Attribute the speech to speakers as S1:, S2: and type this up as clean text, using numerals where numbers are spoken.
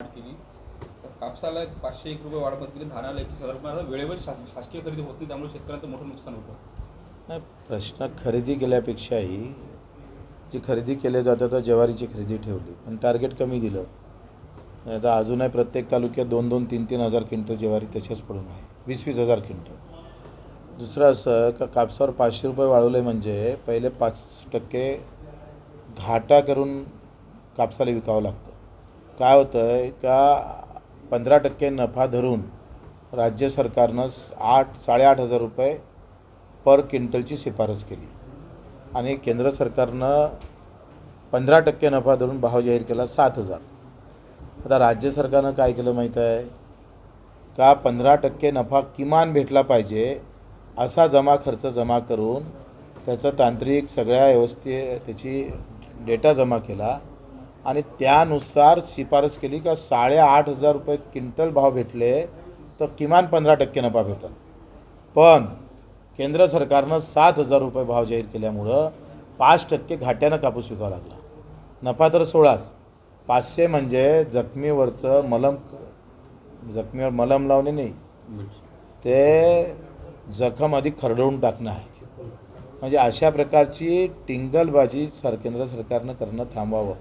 S1: केली तर कापसाला 501 रुपये वाढ केली, धानाला 170 रुपये. वेळेवर शासकीय खरेदी होत नाही, त्यामुळे शेतकऱ्यांचं मोठं नुकसान होतं.
S2: नाही, प्रश्न खरेदी केल्यापेक्षाही जी खरेदी केली जातं तर ज्वारीची खरेदी ठेवली पण टार्गेट कमी दिलं. आता अजूनही प्रत्येक तालुक्यात 2-2, 3-3 हजार क्विंटल ज्वारी तशाच पडून आहे, 20-20 हजार क्विंटल. दुसरं असं का कापसावर 500 रुपये वाढवले म्हणजे पहिले 5% घाटा करून कापसाला विकावं लागतं. काय होतं आहे का 15% नफा धरून राज्य सरकारनं 8,500 रुपये पर क्विंटलची शिफारस केली आणि केंद्र सरकारनं 15% नफा धरून भाव जाहीर केला 7,000. आता राज्य सरकारनं काय केलं माहीत आहे का 15% नफा किमान भेटला पाहिजे असा खर्च जमा करून त्याचं तांत्रिक सगळ्या व्यवस्थेत त्याची डेटा जमा केला आणि त्यानुसार शिफारस केली का 8,500 रुपये क्विंटल भाव भेटले तर किमान 15% नफा भेटेल. पण केंद्र सरकारनं 7,000 रुपये भाव जाहीर केल्यामुळं 5% घाट्यानं कापूस विकावा लागला. नफा तर 16च, 500 म्हणजे जखमीवरचं जखमीवर मलम लावणे नाही, ते जखम अधिक खरडवून टाकणं आहे. म्हणजे अशा प्रकारची टिंगलबाजी केंद्र सरकारनं करणं थांबवावं.